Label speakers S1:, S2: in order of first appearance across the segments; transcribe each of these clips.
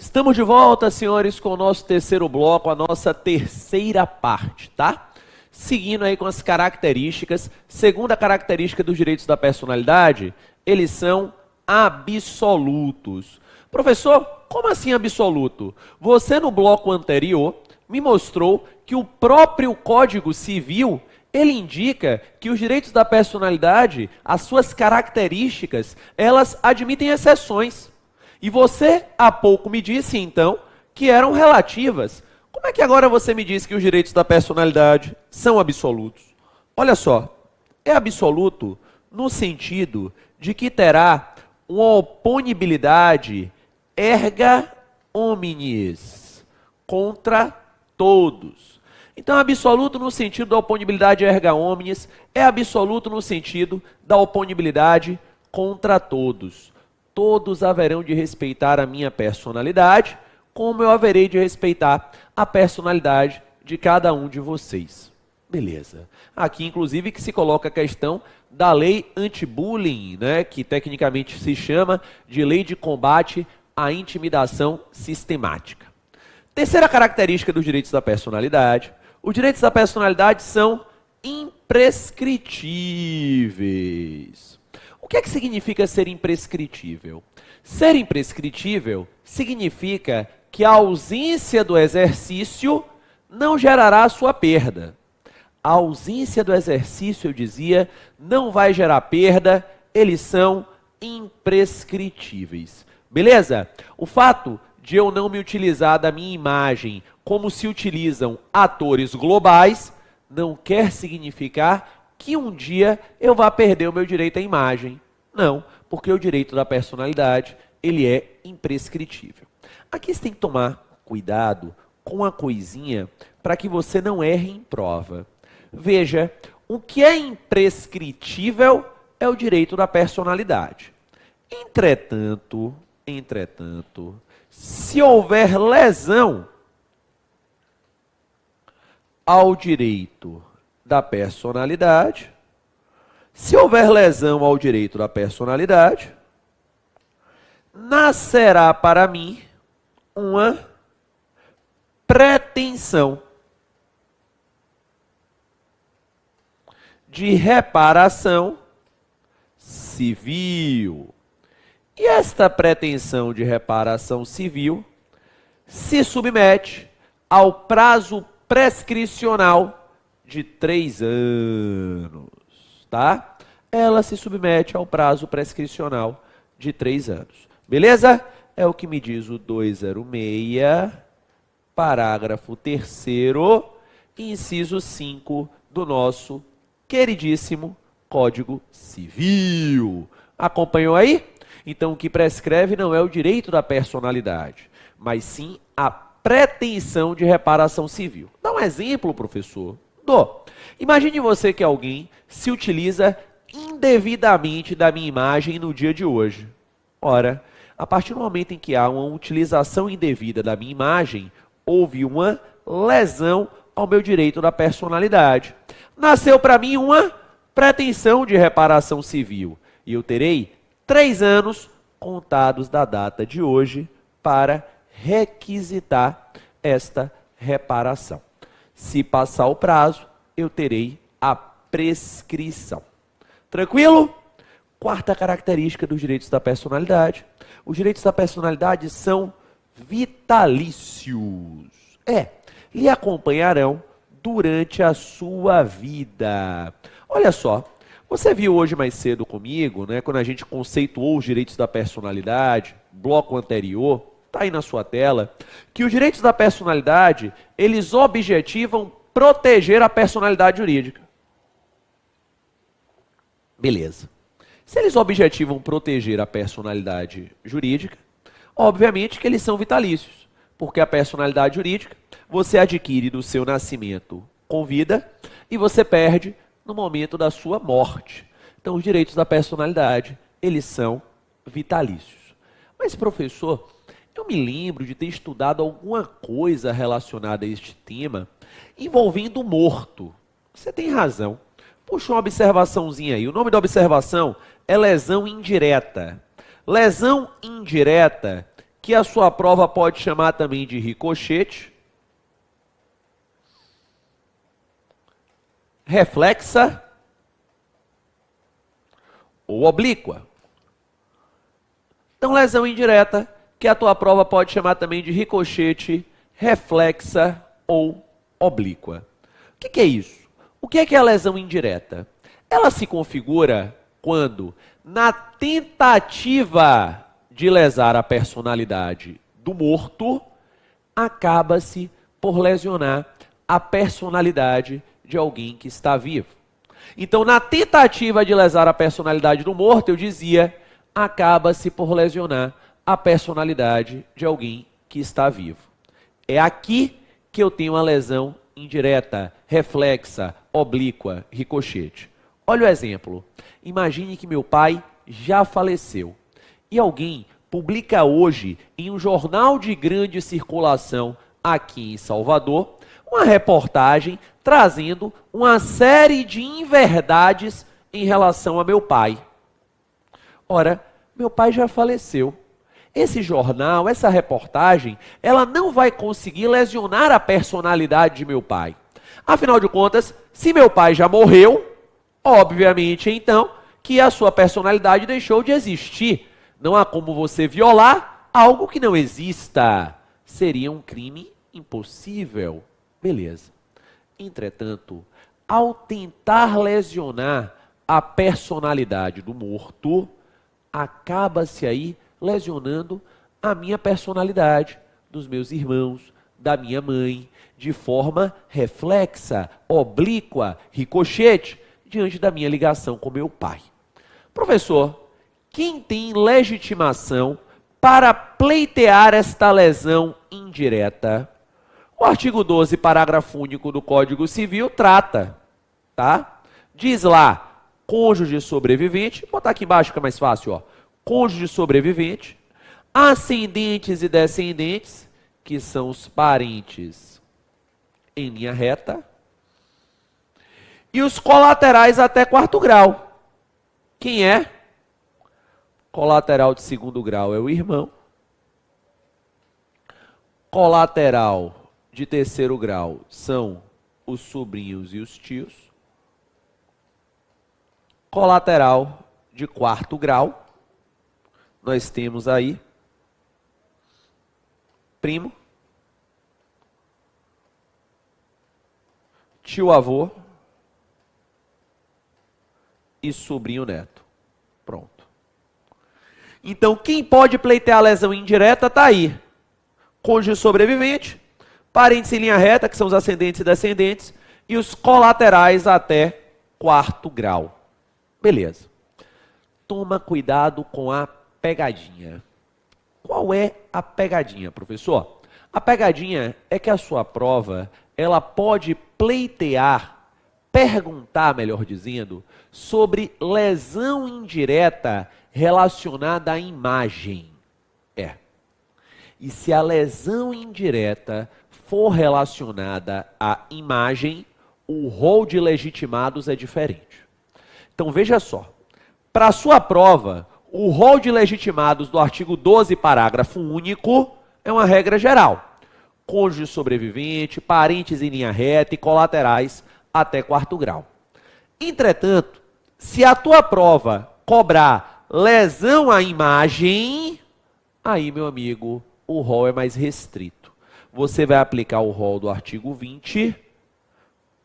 S1: Estamos de volta, senhores, com o nosso terceiro bloco, a nossa terceira parte, tá? Seguindo aí com as características. Segunda característica dos direitos da personalidade, eles são absolutos. Professor, como assim absoluto? Você no bloco anterior me mostrou que o próprio Código Civil, ele indica que os direitos da personalidade, as suas características, elas admitem exceções. E você há pouco me disse, então, que eram relativas. Como é que agora você me diz que os direitos da personalidade são absolutos? Olha só, é absoluto no sentido de que terá uma oponibilidade erga omnes, contra todos. Então, absoluto no sentido da oponibilidade erga omnes, é absoluto no sentido da oponibilidade contra todos. Todos haverão de respeitar a minha personalidade, como eu haverei de respeitar a personalidade de cada um de vocês. Beleza. Aqui, inclusive, que se coloca a questão da lei anti-bullying, né, que tecnicamente se chama de lei de combate à intimidação sistemática. Terceira característica dos direitos da personalidade. Os direitos da personalidade são imprescritíveis. O que é que significa ser imprescritível? Ser imprescritível significa que a ausência do exercício não gerará a sua perda. A ausência do exercício, eu dizia, não vai gerar perda, eles são imprescritíveis. Beleza? O fato de eu não me utilizar da minha imagem como se utilizam atores globais, não quer significar que um dia eu vá perder o meu direito à imagem. Não, porque o direito da personalidade, ele é imprescritível. Aqui você tem que tomar cuidado com uma coisinha para que você não erre em prova. Veja, o que é imprescritível é o direito da personalidade. Entretanto, se houver lesão ao direito da personalidade, nascerá para mim uma pretensão de reparação civil. E esta pretensão de reparação civil se submete ao prazo prescricional de 3 anos, tá? Ela se submete ao prazo prescricional de 3 anos. Beleza? É o que me diz o 206, parágrafo 3º, inciso 5 do nosso queridíssimo Código Civil. Acompanhou aí? Então, o que prescreve não é o direito da personalidade, mas sim a pretensão de reparação civil. Dá um exemplo, professor. Imagine você que alguém se utiliza indevidamente da minha imagem no dia de hoje. Ora, a partir do momento em que há uma utilização indevida da minha imagem, houve uma lesão ao meu direito da personalidade. Nasceu para mim uma pretensão de reparação civil. E eu terei 3 anos contados da data de hoje para requisitar esta reparação. Se passar o prazo, eu terei a prescrição. Tranquilo? Quarta característica dos direitos da personalidade. Os direitos da personalidade são vitalícios. Lhe acompanharão durante a sua vida. Olha só, você viu hoje mais cedo comigo, né, quando a gente conceituou os direitos da personalidade, bloco anterior, está aí na sua tela, que os direitos da personalidade, eles objetivam proteger a personalidade jurídica. Beleza. Se eles objetivam proteger a personalidade jurídica, obviamente que eles são vitalícios, porque a personalidade jurídica você adquire do seu nascimento com vida e você perde no momento da sua morte. Então, os direitos da personalidade, eles são vitalícios. Mas, professor, eu me lembro de ter estudado alguma coisa relacionada a este tema envolvendo o morto. Você tem razão. Puxa uma observaçãozinha aí. O nome da observação é lesão indireta. Lesão indireta que a sua prova pode chamar também de ricochete, reflexa ou oblíqua. Então, lesão indireta, que a tua prova pode chamar também de ricochete, reflexa ou oblíqua. O que é isso? O que é a lesão indireta? Ela se configura quando, na tentativa de lesar a personalidade do morto, acaba-se por lesionar a personalidade de alguém que está vivo. Então, na tentativa de lesar a personalidade do morto, eu dizia, acaba-se por lesionar a personalidade de alguém que está vivo. É aqui que eu tenho a lesão indireta, reflexa, oblíqua, ricochete. Olha o exemplo. Imagine que meu pai já faleceu e alguém publica hoje em um jornal de grande circulação aqui em Salvador uma reportagem trazendo uma série de inverdades em relação a meu pai. Ora, meu pai já faleceu. Esse jornal, essa reportagem, ela não vai conseguir lesionar a personalidade de meu pai. Afinal de contas, se meu pai já morreu, obviamente, então, que a sua personalidade deixou de existir. Não há como você violar algo que não exista. Seria um crime impossível. Beleza. Entretanto, ao tentar lesionar a personalidade do morto, acaba-se aí lesionando a minha personalidade, dos meus irmãos, da minha mãe, de forma reflexa, oblíqua, ricochete, diante da minha ligação com meu pai. Professor, quem tem legitimação para pleitear esta lesão indireta? O artigo 12, parágrafo único do Código Civil trata, tá? Diz lá, cônjuge sobrevivente, vou botar aqui embaixo que é mais fácil, ó. Cônjuge sobrevivente, ascendentes e descendentes, que são os parentes em linha reta, e os colaterais até quarto grau. Quem é? Colateral de segundo grau é o irmão. Colateral de terceiro grau são os sobrinhos e os tios. Colateral de quarto grau, nós temos aí primo, tio-avô e sobrinho neto. Pronto. Então, quem pode pleitear a lesão indireta está aí. Cônjuge sobrevivente, parentes em linha reta, que são os ascendentes e descendentes, e os colaterais até quarto grau. Beleza. Toma cuidado com a pegadinha. Qual é a pegadinha, professor? A pegadinha é que a sua prova, ela pode pleitear, perguntar, melhor dizendo, sobre lesão indireta relacionada à imagem. E se a lesão indireta for relacionada à imagem, o rol de legitimados é diferente. Então veja só, para a sua prova, o rol de legitimados do artigo 12, parágrafo único, é uma regra geral. Cônjuge sobrevivente, parentes em linha reta e colaterais até quarto grau. Entretanto, se a tua prova cobrar lesão à imagem, aí, meu amigo, o rol é mais restrito. Você vai aplicar o rol do artigo 20,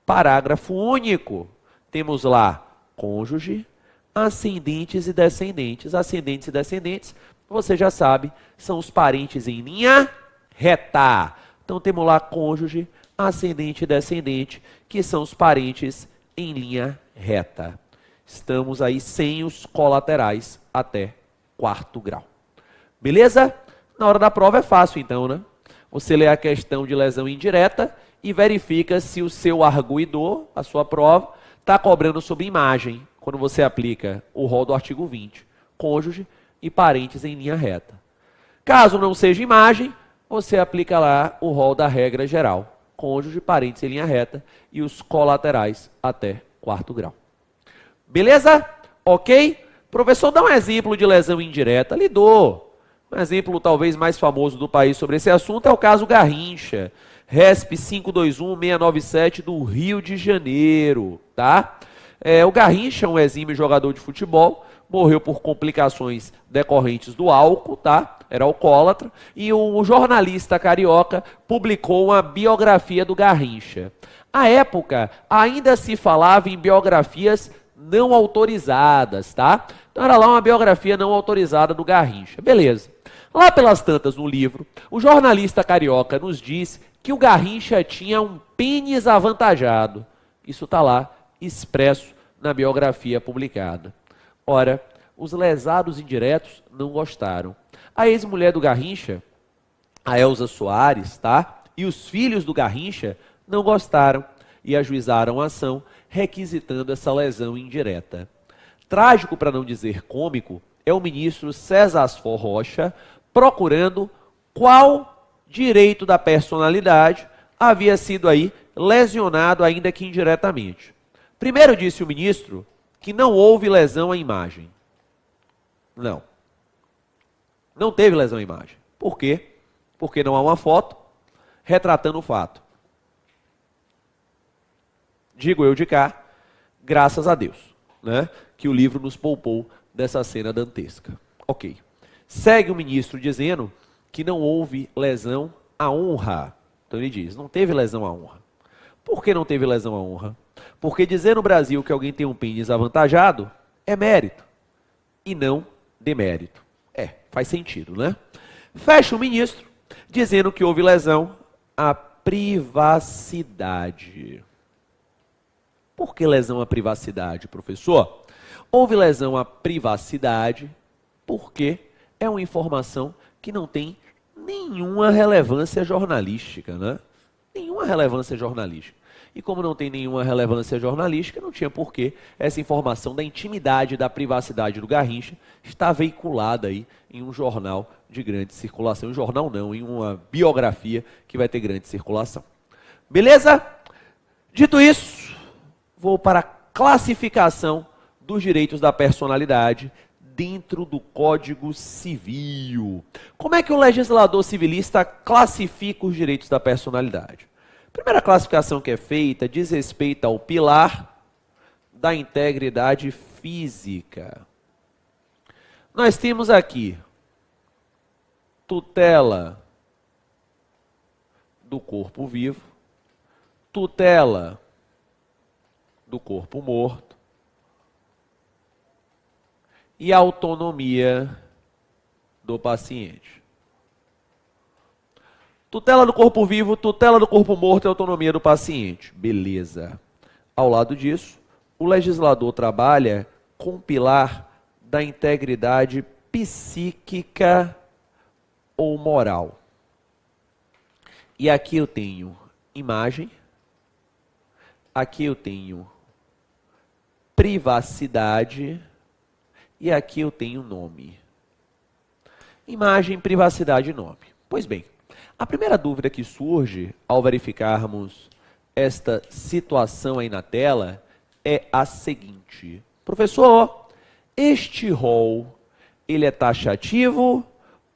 S1: parágrafo único. Temos lá cônjuge, ascendentes e descendentes. Ascendentes e descendentes, você já sabe, são os parentes em linha reta. Então temos lá cônjuge, ascendente e descendente, que são os parentes em linha reta. Estamos aí sem os colaterais até quarto grau. Beleza? Na hora da prova é fácil então, né? Você lê a questão de lesão indireta e verifica se o seu arguidor, a sua prova, está cobrando sobre imagem, quando você aplica o rol do artigo 20, cônjuge e parentes em linha reta. Caso não seja imagem, você aplica lá o rol da regra geral, cônjuge, parentes em linha reta e os colaterais até quarto grau. Beleza? Ok? Professor, dá um exemplo de lesão indireta. Lhe dou. Um exemplo talvez mais famoso do país sobre esse assunto é o caso Garrincha, RESP 521697 do Rio de Janeiro, tá? O Garrincha, um exímio jogador de futebol, morreu por complicações decorrentes do álcool, tá? Era alcoólatra, e um jornalista carioca publicou uma biografia do Garrincha. À época, ainda se falava em biografias não autorizadas, tá? Então era lá uma biografia não autorizada do Garrincha. Beleza. Lá pelas tantas no livro, o jornalista carioca nos diz que o Garrincha tinha um pênis avantajado. Isso está lá expresso na biografia publicada. Ora, os lesados indiretos não gostaram. A ex-mulher do Garrincha, a Elza Soares, tá? E os filhos do Garrincha não gostaram e ajuizaram a ação, requisitando essa lesão indireta. Trágico, para não dizer cômico, é o ministro César Asfor Rocha procurando qual direito da personalidade havia sido aí lesionado, ainda que indiretamente. Primeiro disse o ministro que não houve lesão à imagem. Não. Não teve lesão à imagem. Por quê? Porque não há uma foto retratando o fato. Digo eu de cá, graças a Deus, né, que o livro nos poupou dessa cena dantesca. Ok. Segue o ministro dizendo que não houve lesão à honra. Então ele diz, não teve lesão à honra. Por que não teve lesão à honra? Porque dizer no Brasil que alguém tem um pênis avantajado é mérito e não demérito. Faz sentido, né? Fecha o ministro dizendo que houve lesão à privacidade. Por que lesão à privacidade, professor? Houve lesão à privacidade porque é uma informação que não tem nenhuma relevância jornalística, né? Nenhuma relevância jornalística. E como não tem nenhuma relevância jornalística, não tinha porquê essa informação da intimidade, da privacidade do Garrincha estar veiculada aí em um jornal de grande circulação. Um jornal não, em uma biografia que vai ter grande circulação. Beleza? Dito isso, vou para a classificação dos direitos da personalidade dentro do Código Civil. Como é que o legislador civilista classifica os direitos da personalidade? A primeira classificação que é feita diz respeito ao pilar da integridade física. Nós temos aqui tutela do corpo vivo, tutela do corpo morto e autonomia do paciente. Tutela do corpo vivo, tutela do corpo morto e autonomia do paciente. Beleza. Ao lado disso, o legislador trabalha com o pilar da integridade psíquica ou moral. E aqui eu tenho imagem, aqui eu tenho privacidade e aqui eu tenho nome. Imagem, privacidade e nome. Pois bem, a primeira dúvida que surge ao verificarmos esta situação aí na tela é a seguinte: professor, este rol, ele é taxativo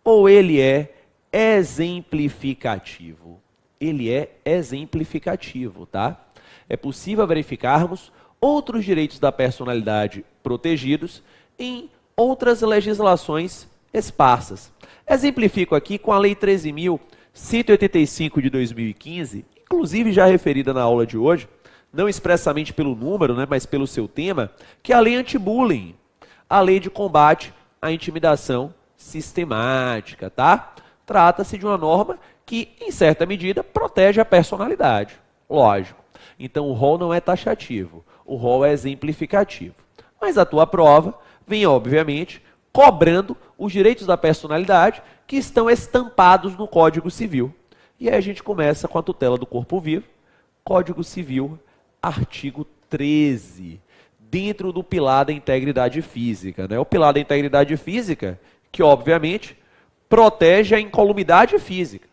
S1: ou ele é exemplificativo? Ele é exemplificativo, tá? É possível verificarmos outros direitos da personalidade protegidos em outras legislações esparsas. Exemplifico aqui com a Lei 13.185 de 2015, inclusive já referida na aula de hoje, não expressamente pelo número, né, mas pelo seu tema, que é a Lei Anti-Bullying, a Lei de Combate à Intimidação Sistemática, tá? Trata-se de uma norma que, em certa medida, protege a personalidade, lógico. Então o rol não é taxativo, o rol é exemplificativo. Mas a tua prova vem, obviamente, cobrando os direitos da personalidade que estão estampados no Código Civil. E aí a gente começa com a tutela do corpo vivo, Código Civil, artigo 13, dentro do pilar da integridade física, né? O pilar da integridade física, que obviamente protege a incolumidade física,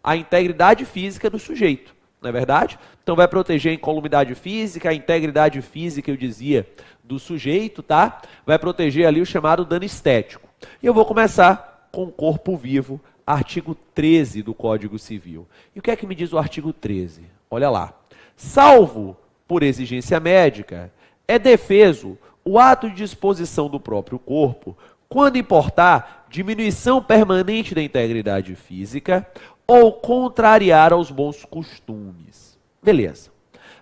S1: a integridade física do sujeito, não é verdade? Então vai proteger a incolumidade física, a integridade física, eu dizia, do sujeito, tá? Vai proteger ali o chamado dano estético. E eu vou começar com o corpo vivo, artigo 13 do Código Civil. E o que é que me diz o artigo 13? Olha lá. Salvo por exigência médica, é defeso o ato de disposição do próprio corpo quando importar diminuição permanente da integridade física ou contrariar aos bons costumes. Beleza.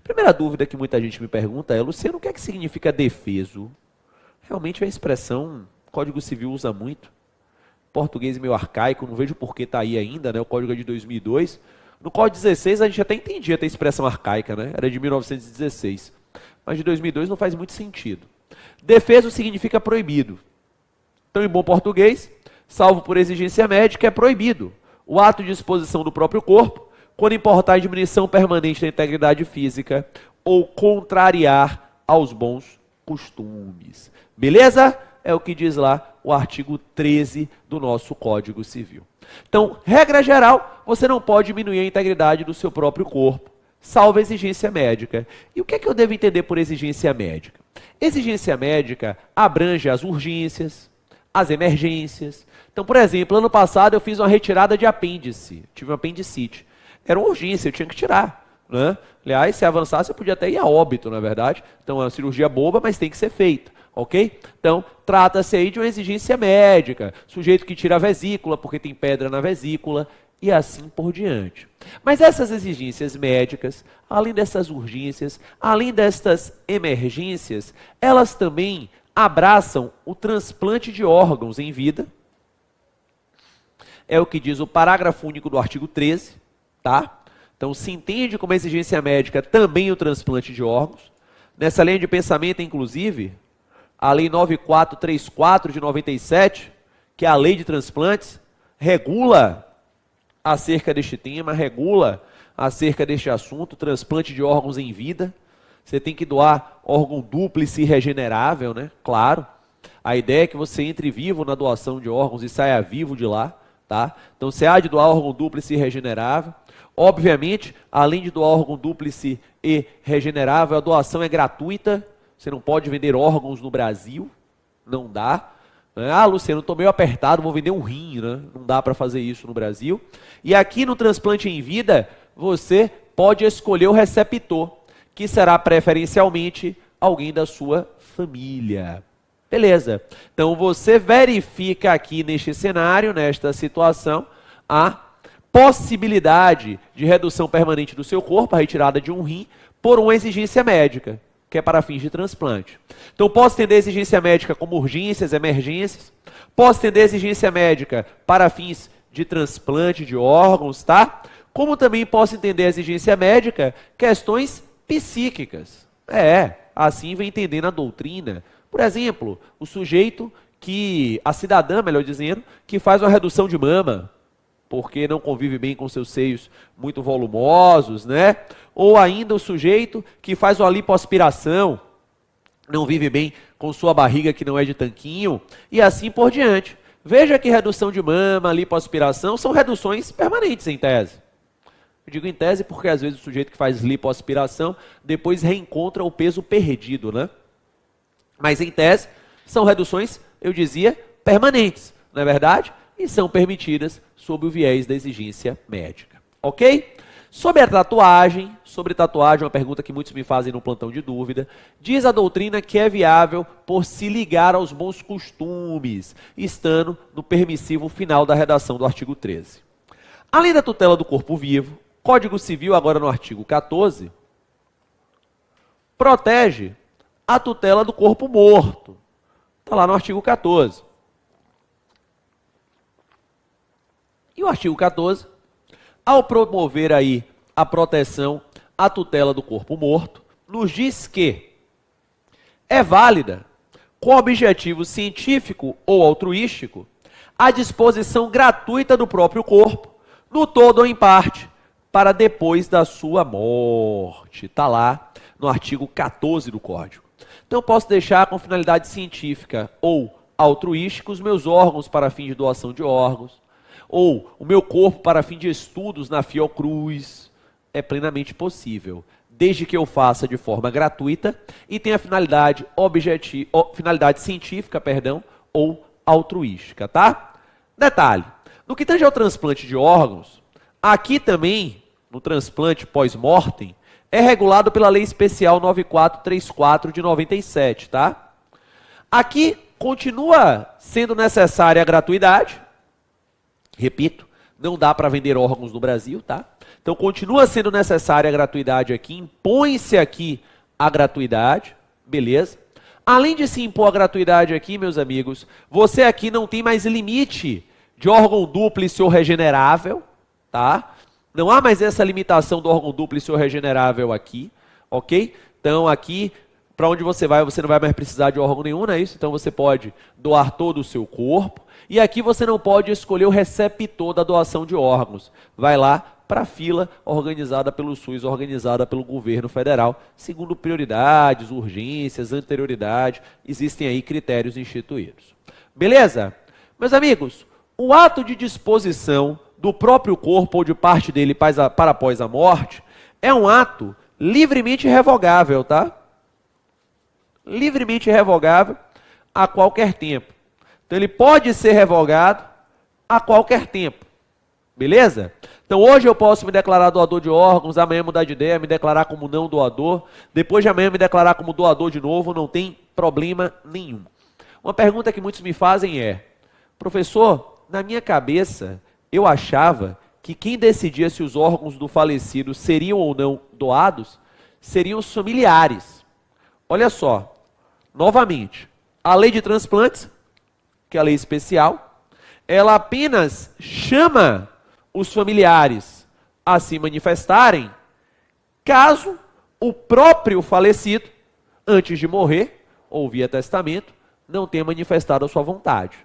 S1: Primeira dúvida que muita gente me pergunta é, Luciano, o que é que significa defeso? Realmente é uma expressão, o Código Civil usa muito. Português meio arcaico, não vejo por que está aí ainda, né? O Código é de 2002. No Código 16 a gente até entendia ter expressão arcaica, né? Era de 1916. Mas de 2002 não faz muito sentido. Defeso significa proibido. Então, em bom português, salvo por exigência médica, é proibido o ato de disposição do próprio corpo quando importar diminuição permanente da integridade física ou contrariar aos bons costumes. Beleza? É o que diz lá o artigo 13 do nosso Código Civil. Então, regra geral, você não pode diminuir a integridade do seu próprio corpo, salvo exigência médica. E o que é que eu devo entender por exigência médica? Exigência médica abrange as urgências, as emergências. Então, por exemplo, ano passado eu fiz uma retirada de apêndice, tive uma apendicite. Era uma urgência, eu tinha que tirar, né? Aliás, se avançasse, eu podia até ir a óbito, na verdade. Então, é uma cirurgia boba, mas tem que ser feita, ok? Então, trata-se aí de uma exigência médica. Sujeito que tira a vesícula porque tem pedra na vesícula e assim por diante. Mas essas exigências médicas, além dessas urgências, além destas emergências, elas também abraçam o transplante de órgãos em vida. É o que diz o parágrafo único do artigo 13, tá? Então, se entende como exigência médica também o transplante de órgãos. Nessa linha de pensamento, inclusive, a Lei 9434 de 97, que é a Lei de Transplantes, regula acerca deste tema, regula acerca deste assunto, transplante de órgãos em vida. Você tem que doar órgão dúplice e regenerável, né? Claro. A ideia é que você entre vivo na doação de órgãos e saia vivo de lá, tá? Então, você há de doar órgão dúplice e regenerável. Obviamente, além de doar órgão dúplice e regenerável, a doação é gratuita. Você não pode vender órgãos no Brasil, não dá. Ah, Luciano, estou meio apertado, vou vender um rim, né? Não dá para fazer isso no Brasil. E aqui no transplante em vida, você pode escolher o receptor, que será preferencialmente alguém da sua família. Beleza. Então, você verifica aqui neste cenário, nesta situação, a possibilidade de redução permanente do seu corpo, a retirada de um rim, por uma exigência médica, que é para fins de transplante. Então, posso entender a exigência médica como urgências, emergências. Posso entender a exigência médica para fins de transplante de órgãos, tá? Como também posso entender a exigência médica questões psíquicas. Assim vem entendendo a doutrina. Por exemplo, o sujeito a cidadã, melhor dizendo, que faz uma redução de mama, porque não convive bem com seus seios muito volumosos, né? Ou ainda o sujeito que faz uma lipoaspiração, não vive bem com sua barriga que não é de tanquinho, e assim por diante. Veja que redução de mama, lipoaspiração, são reduções permanentes em tese. Eu digo em tese porque às vezes o sujeito que faz lipoaspiração depois reencontra o peso perdido, né? Mas em tese, são reduções, eu dizia, permanentes, não é verdade? E são permitidas sob o viés da exigência médica, ok? Sobre tatuagem, uma pergunta que muitos me fazem no plantão de dúvida, diz a doutrina que é viável por se ligar aos bons costumes, estando no permissivo final da redação do artigo 13. Além da tutela do corpo vivo, Código Civil, agora no artigo 14, protege a tutela do corpo morto. Está lá no artigo 14. E o artigo 14, ao promover aí a proteção, a tutela do corpo morto, nos diz que é válida, com objetivo científico ou altruístico, a disposição gratuita do próprio corpo, no todo ou em parte, para depois da sua morte. Está lá no artigo 14 do Código. Então, eu posso deixar com finalidade científica ou altruística os meus órgãos para fim de doação de órgãos, ou o meu corpo para fim de estudos na Fiocruz. É plenamente possível, desde que eu faça de forma gratuita e tenha finalidade científica, ou altruística, tá? Detalhe, no que tange ao transplante de órgãos, aqui também, no transplante pós-mortem, é regulado pela Lei Especial 9434 de 97, tá? Aqui continua sendo necessária a gratuidade. Repito, não dá para vender órgãos no Brasil, tá? Então continua sendo necessária a gratuidade aqui, impõe-se aqui a gratuidade, beleza? Além de se impor a gratuidade aqui, meus amigos, você aqui não tem mais limite de órgão dúplice ou regenerável, tá? Não há mais essa limitação do órgão dúplice ou regenerável aqui, ok? Então aqui, para onde você não vai mais precisar de órgão nenhum, não é isso? Então você pode doar todo o seu corpo. E aqui você não pode escolher o receptor da doação de órgãos. Vai lá para a fila organizada pelo SUS, organizada pelo governo federal, segundo prioridades, urgências, anterioridade. Existem aí critérios instituídos. Beleza? Meus amigos, o ato de disposição do próprio corpo ou de parte dele para após a morte é um ato livremente revogável, tá? Livremente revogável a qualquer tempo. Então ele pode ser revogado a qualquer tempo. Beleza? Então hoje eu posso me declarar doador de órgãos, amanhã mudar de ideia, me declarar como não doador, depois de amanhã me declarar como doador de novo, não tem problema nenhum. Uma pergunta que muitos me fazem é: professor, na minha cabeça eu achava que quem decidia se os órgãos do falecido seriam ou não doados seriam os familiares. Olha só, novamente, a lei de transplantes, que é a lei especial, ela apenas chama os familiares a se manifestarem caso o próprio falecido, antes de morrer, ou via testamento, não tenha manifestado a sua vontade.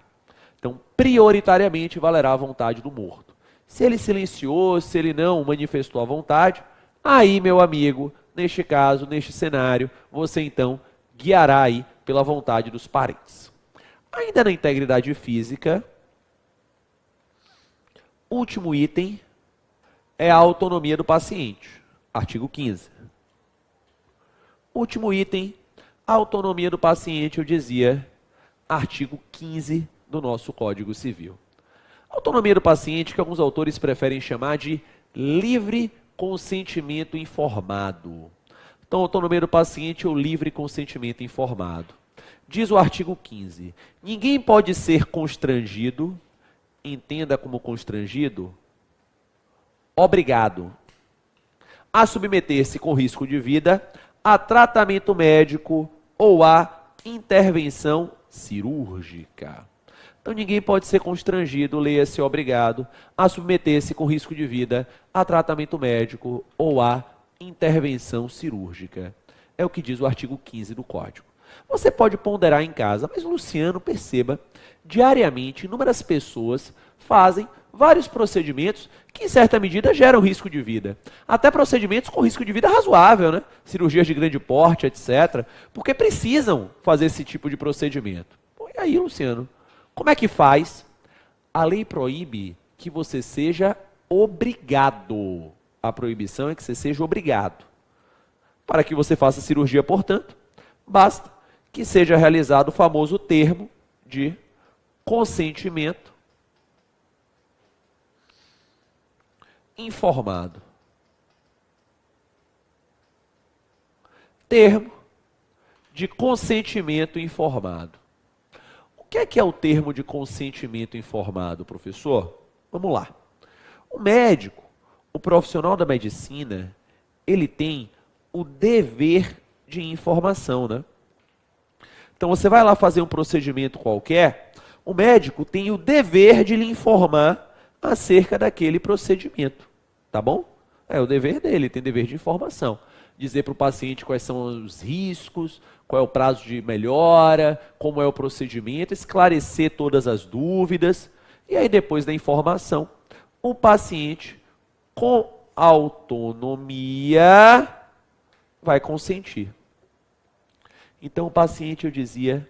S1: Então, prioritariamente, valerá a vontade do morto. Se ele silenciou, se ele não manifestou a vontade, aí, meu amigo, neste caso, neste cenário, você então guiará aí pela vontade dos parentes. Ainda na integridade física, último item é a autonomia do paciente, artigo 15. Último item, a autonomia do paciente, eu dizia, artigo 15 do nosso Código Civil. Autonomia do paciente, que alguns autores preferem chamar de livre consentimento informado. Então, autonomia do paciente ou livre consentimento informado. Diz o artigo 15, ninguém pode ser constrangido, entenda como constrangido, obrigado a submeter-se com risco de vida a tratamento médico ou a intervenção cirúrgica. Então ninguém pode ser constrangido, leia-se obrigado, a submeter-se com risco de vida a tratamento médico ou a intervenção cirúrgica. É o que diz o artigo 15 do Código. Você pode ponderar em casa, mas Luciano, perceba, diariamente inúmeras pessoas fazem vários procedimentos que em certa medida geram risco de vida. Até procedimentos com risco de vida razoável, né? Cirurgias de grande porte, etc. Porque precisam fazer esse tipo de procedimento. Bom, e aí, Luciano, como é que faz? A lei proíbe que você seja obrigado. A proibição é que você seja obrigado. Para que você faça cirurgia, portanto, basta que seja realizado o famoso termo de consentimento informado. Termo de consentimento informado. O que é o termo de consentimento informado, professor? Vamos lá. O médico, o profissional da medicina, ele tem o dever de informação, né? Então você vai lá fazer um procedimento qualquer, o médico tem o dever de lhe informar acerca daquele procedimento, tá bom? É o dever dele, tem dever de informação. Dizer para o paciente quais são os riscos, qual é o prazo de melhora, como é o procedimento, esclarecer todas as dúvidas. E aí depois da informação, o paciente com autonomia vai consentir. Então o paciente, eu dizia,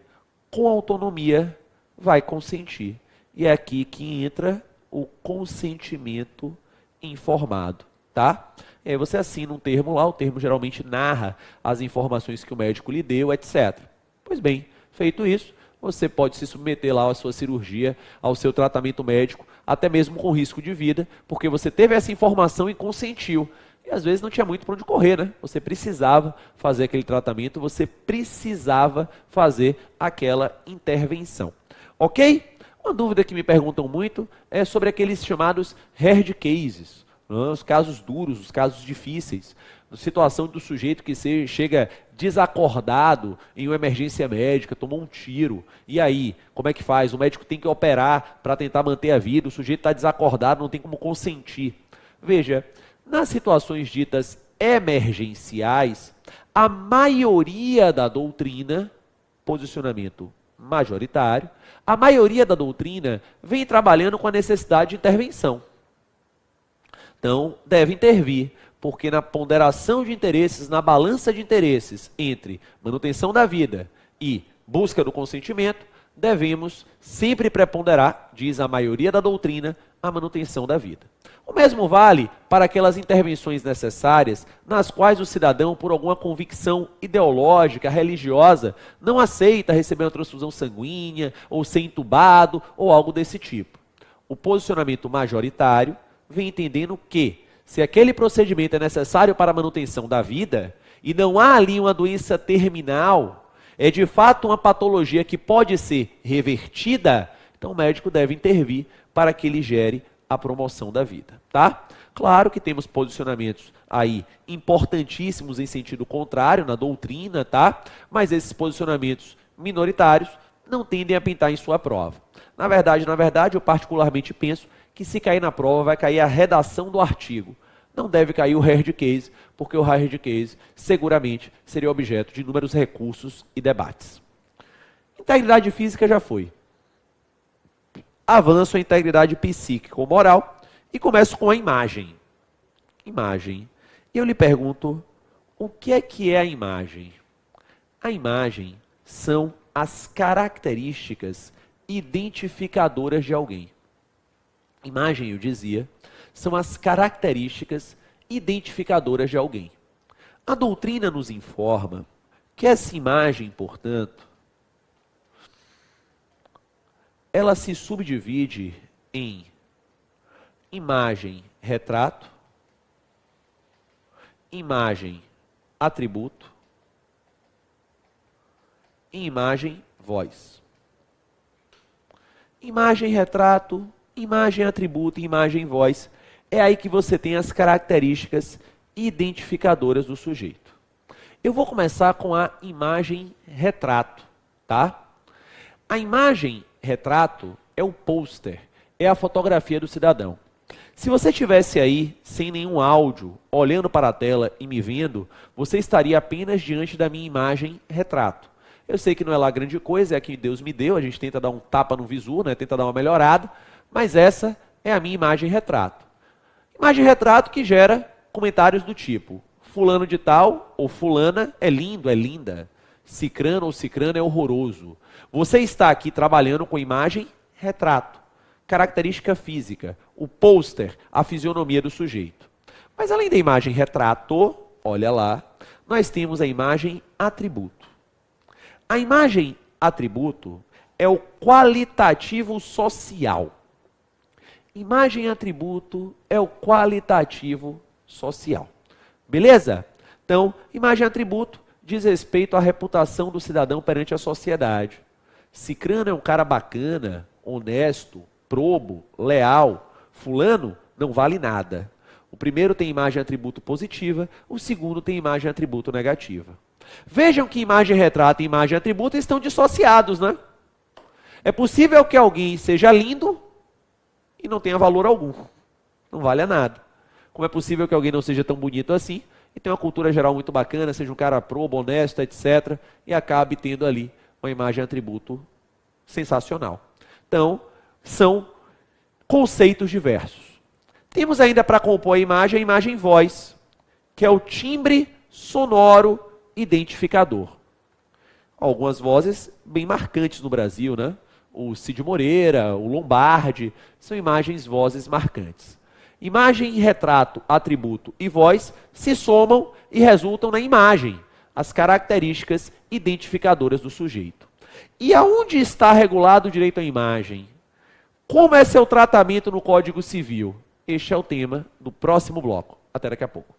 S1: com autonomia vai consentir. E é aqui que entra o consentimento informado, tá? E aí você assina um termo lá, o termo geralmente narra as informações que o médico lhe deu, etc. Pois bem, feito isso, você pode se submeter lá à sua cirurgia, ao seu tratamento médico, até mesmo com risco de vida, porque você teve essa informação e consentiu. E às vezes não tinha muito para onde correr, né? Você precisava fazer aquele tratamento, você precisava fazer aquela intervenção. Ok? Uma dúvida que me perguntam muito é sobre aqueles chamados hard cases, né? Os casos duros, os casos difíceis. A situação do sujeito que chega desacordado em uma emergência médica, tomou um tiro. E aí, como é que faz? O médico tem que operar para tentar manter a vida, o sujeito está desacordado, não tem como consentir. Veja, nas situações ditas emergenciais, a maioria da doutrina, posicionamento majoritário, a maioria da doutrina vem trabalhando com a necessidade de intervenção. Então, deve intervir, porque na ponderação de interesses, na balança de interesses entre manutenção da vida e busca do consentimento, devemos sempre preponderar, diz a maioria da doutrina, a manutenção da vida. O mesmo vale para aquelas intervenções necessárias nas quais o cidadão, por alguma convicção ideológica, religiosa, não aceita receber uma transfusão sanguínea, ou ser entubado, ou algo desse tipo. O posicionamento majoritário vem entendendo que, se aquele procedimento é necessário para a manutenção da vida, e não há ali uma doença terminal, é de fato uma patologia que pode ser revertida, então o médico deve intervir para que ele gere a promoção da vida, tá? Claro que temos posicionamentos aí importantíssimos em sentido contrário na doutrina, tá? Mas esses posicionamentos minoritários não tendem a pintar em sua prova. Na verdade, eu particularmente penso que se cair na prova vai cair a redação do artigo. Não deve cair o hard case, porque o hard case seguramente seria objeto de inúmeros recursos e debates. Integridade física já foi. Avanço a integridade psíquica ou moral e começo com a imagem. Imagem. E eu lhe pergunto, o que é a imagem? A imagem são as características identificadoras de alguém. Imagem, eu dizia, são as características identificadoras de alguém. A doutrina nos informa que essa imagem, portanto, ela se subdivide em imagem retrato, imagem atributo e imagem voz. Imagem retrato, imagem atributo e imagem voz. É aí que você tem as características identificadoras do sujeito. Eu vou começar com a imagem retrato, tá? A imagem retrato é o pôster, é a fotografia do cidadão. Se você estivesse aí, sem nenhum áudio, olhando para a tela e me vendo, você estaria apenas diante da minha imagem retrato. Eu sei que não é lá grande coisa, é a que Deus me deu, a gente tenta dar um tapa no visu, né? Tenta dar uma melhorada, mas essa é a minha imagem retrato. Imagem retrato que gera comentários do tipo, fulano de tal ou fulana é lindo, é linda, cicrano ou cicrana é horroroso. Você está aqui trabalhando com imagem retrato, característica física, o pôster, a fisionomia do sujeito. Mas além da imagem retrato, olha lá, nós temos a imagem atributo. A imagem atributo é o qualitativo social. Imagem atributo é o qualitativo social. Beleza? Então, imagem atributo diz respeito à reputação do cidadão perante a sociedade. Cicrano é um cara bacana, honesto, probo, leal. Fulano não vale nada. O primeiro tem imagem atributo positiva, o segundo tem imagem atributo negativa. Vejam que imagem retrato e imagem atributo estão dissociados, né? É possível que alguém seja lindo e não tenha valor algum. Não vale a nada. Como é possível que alguém não seja tão bonito assim e tenha uma cultura geral muito bacana, seja um cara probo, honesto, etc. e acabe tendo ali uma imagem atributo sensacional. Então, são conceitos diversos. Temos ainda para compor a imagem voz, que é o timbre sonoro identificador. Algumas vozes bem marcantes no Brasil, né? O Cid Moreira, o Lombardi, são vozes marcantes. Imagem, retrato, atributo e voz se somam e resultam na imagem, as características identificadoras do sujeito. E aonde está regulado o direito à imagem? Como é seu tratamento no Código Civil? Este é o tema do próximo bloco. Até daqui a pouco.